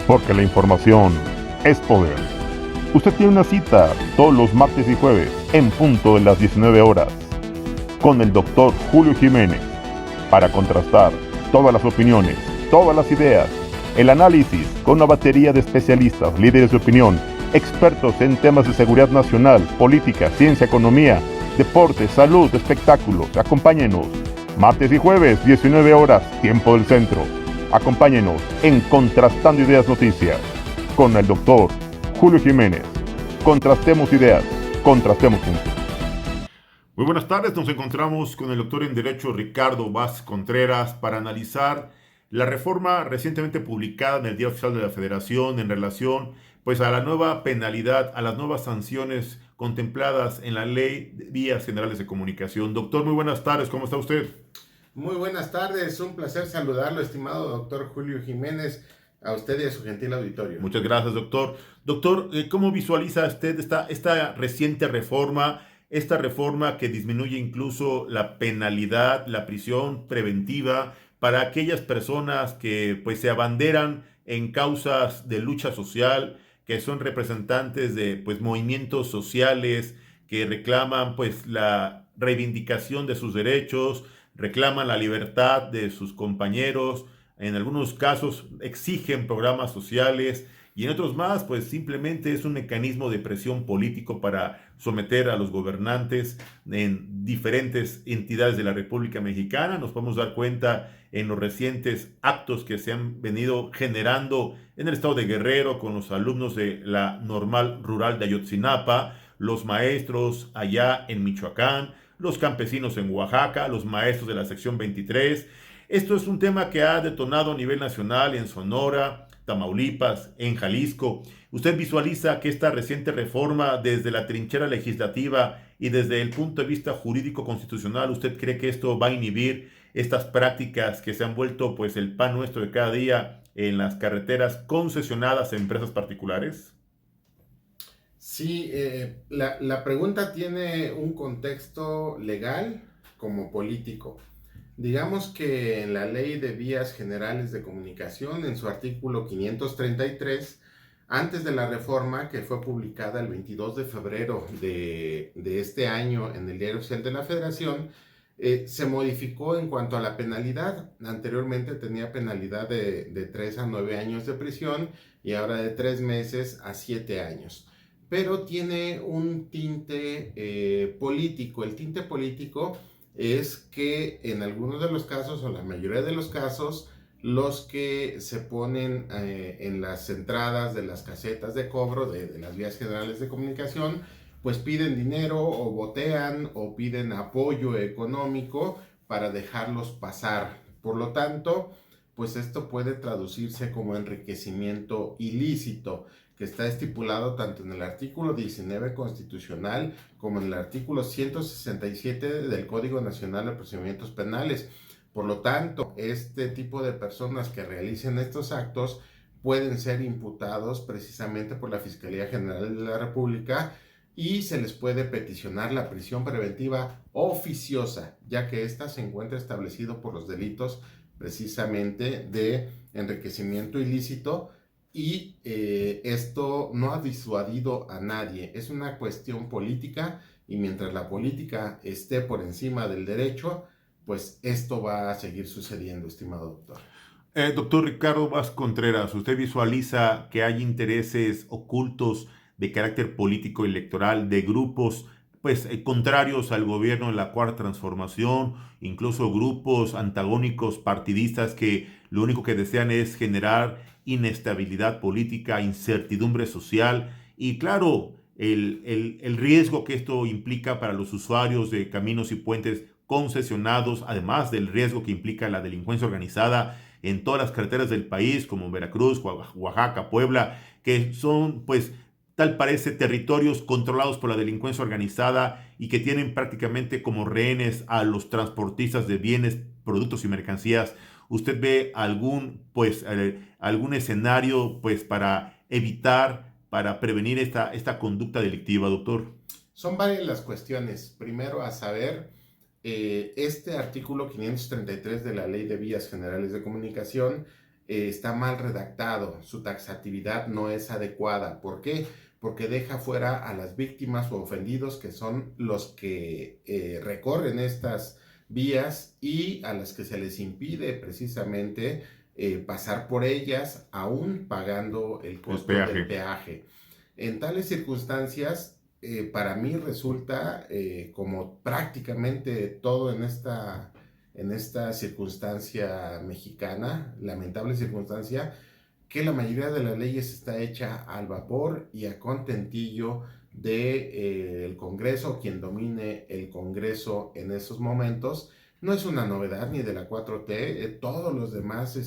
porque la información es poder. Usted tiene una cita todos los martes y jueves en punto de las 19 horas con el doctor Julio Jiménez para contrastar todas las opiniones, todas las ideas, el análisis con una batería de especialistas, líderes de opinión, expertos en temas de seguridad nacional, política, ciencia, economía, deporte, salud, espectáculos. Acompáñenos martes y jueves 19 horas, tiempo del centro. Acompáñenos en Contrastando Ideas Noticias con el doctor Julio Jiménez. Contrastemos ideas, contrastemos juntos. Muy buenas tardes, nos encontramos con el doctor en Derecho Ricardo Vaz Contreras para analizar la reforma recientemente publicada en el Diario Oficial de la Federación en relación pues a la nueva penalidad, a las nuevas sanciones contempladas en la Ley de Vías Generales de Comunicación. Doctor, muy buenas tardes, ¿cómo está usted? Muy buenas tardes, un placer saludarlo, estimado doctor Julio Jiménez, a usted y a su gentil auditorio. Muchas gracias, doctor. Doctor, ¿cómo visualiza usted esta reciente reforma? Esta reforma que disminuye incluso la penalidad, la prisión preventiva para aquellas personas que pues se abanderan en causas de lucha social, que son representantes de pues movimientos sociales que reclaman pues la reivindicación de sus derechos, reclaman la libertad de sus compañeros, en algunos casos exigen programas sociales y en otros más, pues simplemente es un mecanismo de presión político para someter a los gobernantes en diferentes entidades de la República Mexicana. Nos podemos dar cuenta en los recientes actos que se han venido generando en el estado de Guerrero con los alumnos de la Normal Rural de Ayotzinapa, los maestros allá en Michoacán, los campesinos en Oaxaca, los maestros de la sección 23. Esto es un tema que ha detonado a nivel nacional en Sonora, Tamaulipas, en Jalisco. ¿Usted visualiza que esta reciente reforma desde la trinchera legislativa y desde el punto de vista jurídico constitucional, usted cree que esto va a inhibir estas prácticas que se han vuelto pues el pan nuestro de cada día en las carreteras concesionadas a empresas particulares? Sí, la pregunta tiene un contexto legal como político. Digamos que en la Ley de Vías Generales de Comunicación, en su artículo 533, antes de la reforma que fue publicada el 22 de febrero de este año en el Diario Oficial de la Federación, se modificó en cuanto a la penalidad. Anteriormente tenía penalidad de 3 a 9 años de prisión y ahora de 3 meses a 7 años. Pero tiene un tinte político. El tinte político es que en algunos de los casos, o la mayoría de los casos, los que se ponen en las entradas de las casetas de cobro de las vías generales de comunicación, pues piden dinero o botean o piden apoyo económico para dejarlos pasar. Por lo tanto, pues esto puede traducirse como enriquecimiento ilícito, que está estipulado tanto en el artículo 19 constitucional como en el artículo 167 del Código Nacional de Procedimientos Penales. Por lo tanto, este tipo de personas que realicen estos actos pueden ser imputados precisamente por la Fiscalía General de la República y se les puede peticionar la prisión preventiva oficiosa, ya que ésta se encuentra establecido por los delitos precisamente de enriquecimiento ilícito. Y esto no ha disuadido a nadie, es una cuestión política y mientras la política esté por encima del derecho, pues esto va a seguir sucediendo, estimado doctor. Doctor Ricardo Vaz Contreras, ¿usted visualiza que hay intereses ocultos de carácter político electoral de grupos pues contrarios al gobierno en la Cuarta Transformación, incluso grupos antagónicos partidistas que lo único que desean es generar inestabilidad política, incertidumbre social y claro, el riesgo que esto implica para los usuarios de caminos y puentes concesionados, además del riesgo que implica la delincuencia organizada en todas las carreteras del país, como Veracruz, Oaxaca, Puebla, que son pues tal parece territorios controlados por la delincuencia organizada y que tienen prácticamente como rehenes a los transportistas de bienes, productos y mercancías. ¿Usted ve algún escenario pues para evitar, para prevenir esta conducta delictiva, doctor? Son varias las cuestiones. Primero, a saber, este artículo 533 de la Ley de Vías Generales de Comunicación está mal redactado, su taxatividad no es adecuada. ¿Por qué? Porque deja fuera a las víctimas o ofendidos, que son los que recorren estas vías y a las que se les impide precisamente pasar por ellas, aún pagando el costo del peaje. En tales circunstancias, para mí resulta, como prácticamente todo en esta circunstancia mexicana, lamentable circunstancia, que la mayoría de las leyes está hecha al vapor y a contentillo del Congreso, quien domine el Congreso en esos momentos. No es una novedad ni de la 4T, todos los demás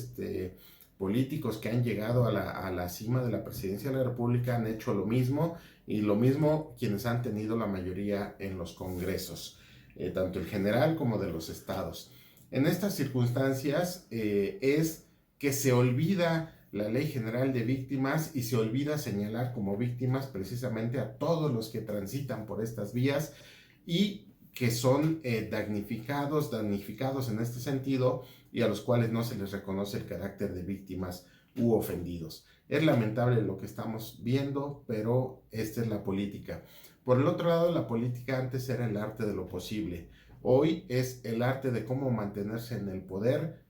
políticos que han llegado a la cima de la presidencia de la República han hecho lo mismo, y lo mismo quienes han tenido la mayoría en los congresos, tanto el general como de los estados. En estas circunstancias es que se olvida la Ley General de Víctimas y se olvida señalar como víctimas precisamente a todos los que transitan por estas vías y que son damnificados en este sentido, y a los cuales no se les reconoce el carácter de víctimas u ofendidos. Es lamentable lo que estamos viendo, pero esta es la política. Por el otro lado, la política antes era el arte de lo posible. Hoy es el arte de cómo mantenerse en el poder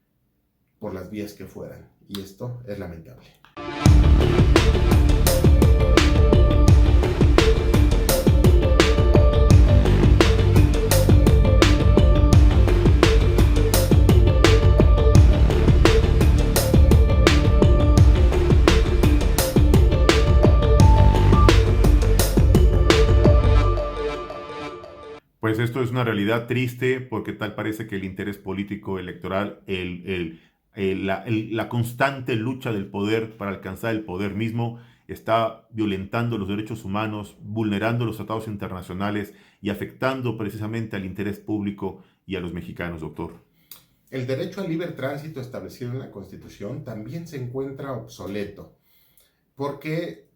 por las vías que fueran. Y esto es lamentable. Pues esto es una realidad triste, porque tal parece que el interés político electoral, la constante lucha del poder para alcanzar el poder mismo, está violentando los derechos humanos, vulnerando los tratados internacionales y afectando precisamente al interés público y a los mexicanos, doctor. El derecho al libre tránsito establecido en la Constitución también se encuentra obsoleto, porque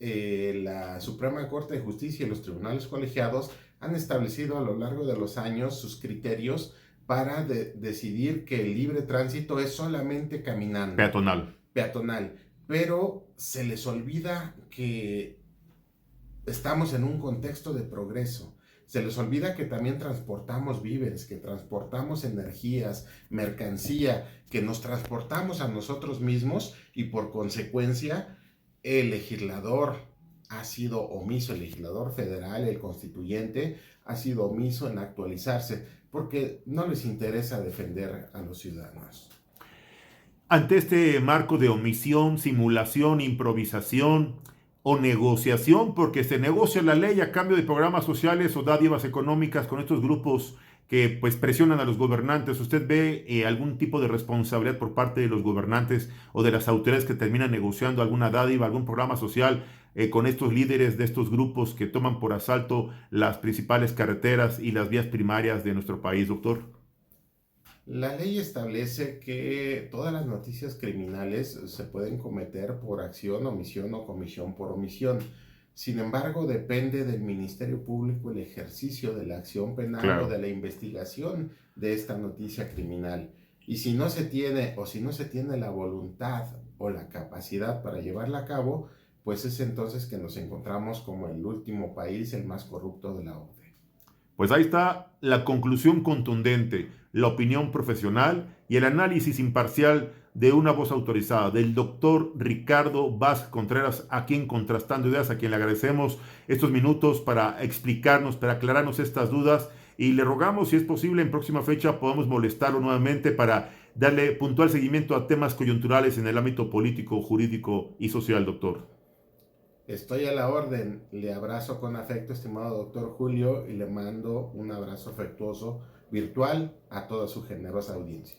la Suprema Corte de Justicia y los tribunales colegiados han establecido a lo largo de los años sus criterios para decidir que el libre tránsito es solamente caminando. Peatonal. Pero se les olvida que estamos en un contexto de progreso. Se les olvida que también transportamos víveres, que transportamos energías, mercancía, que nos transportamos a nosotros mismos, y por consecuencia el legislador ha sido omiso, el legislador federal, el constituyente, ha sido omiso en actualizarse, porque no les interesa defender a los ciudadanos. Ante este marco de omisión, simulación, improvisación o negociación, porque se negocia la ley a cambio de programas sociales o dádivas económicas con estos grupos que pues presionan a los gobernantes, ¿usted ve algún tipo de responsabilidad por parte de los gobernantes o de las autoridades que terminan negociando alguna dádiva, algún programa social con estos líderes de estos grupos que toman por asalto las principales carreteras y las vías primarias de nuestro país, doctor? La ley establece que todas las noticias criminales se pueden cometer por acción, omisión o comisión por omisión. Sin embargo, depende del Ministerio Público el ejercicio de la acción penal o de la investigación de esta noticia criminal. Y si no se tiene la voluntad o la capacidad para llevarla a cabo, pues es entonces que nos encontramos como el último país, el más corrupto de la OCDE. Pues ahí está la conclusión contundente, la opinión profesional y el análisis imparcial de una voz autorizada, del doctor Ricardo Vázquez Contreras, aquí en Contrastando Ideas, a quien le agradecemos estos minutos para explicarnos, para aclararnos estas dudas, y le rogamos, si es posible, en próxima fecha podamos molestarlo nuevamente para darle puntual seguimiento a temas coyunturales en el ámbito político, jurídico y social, doctor. Estoy a la orden. Le abrazo con afecto, estimado doctor Julio, y le mando un abrazo afectuoso virtual a toda su generosa audiencia.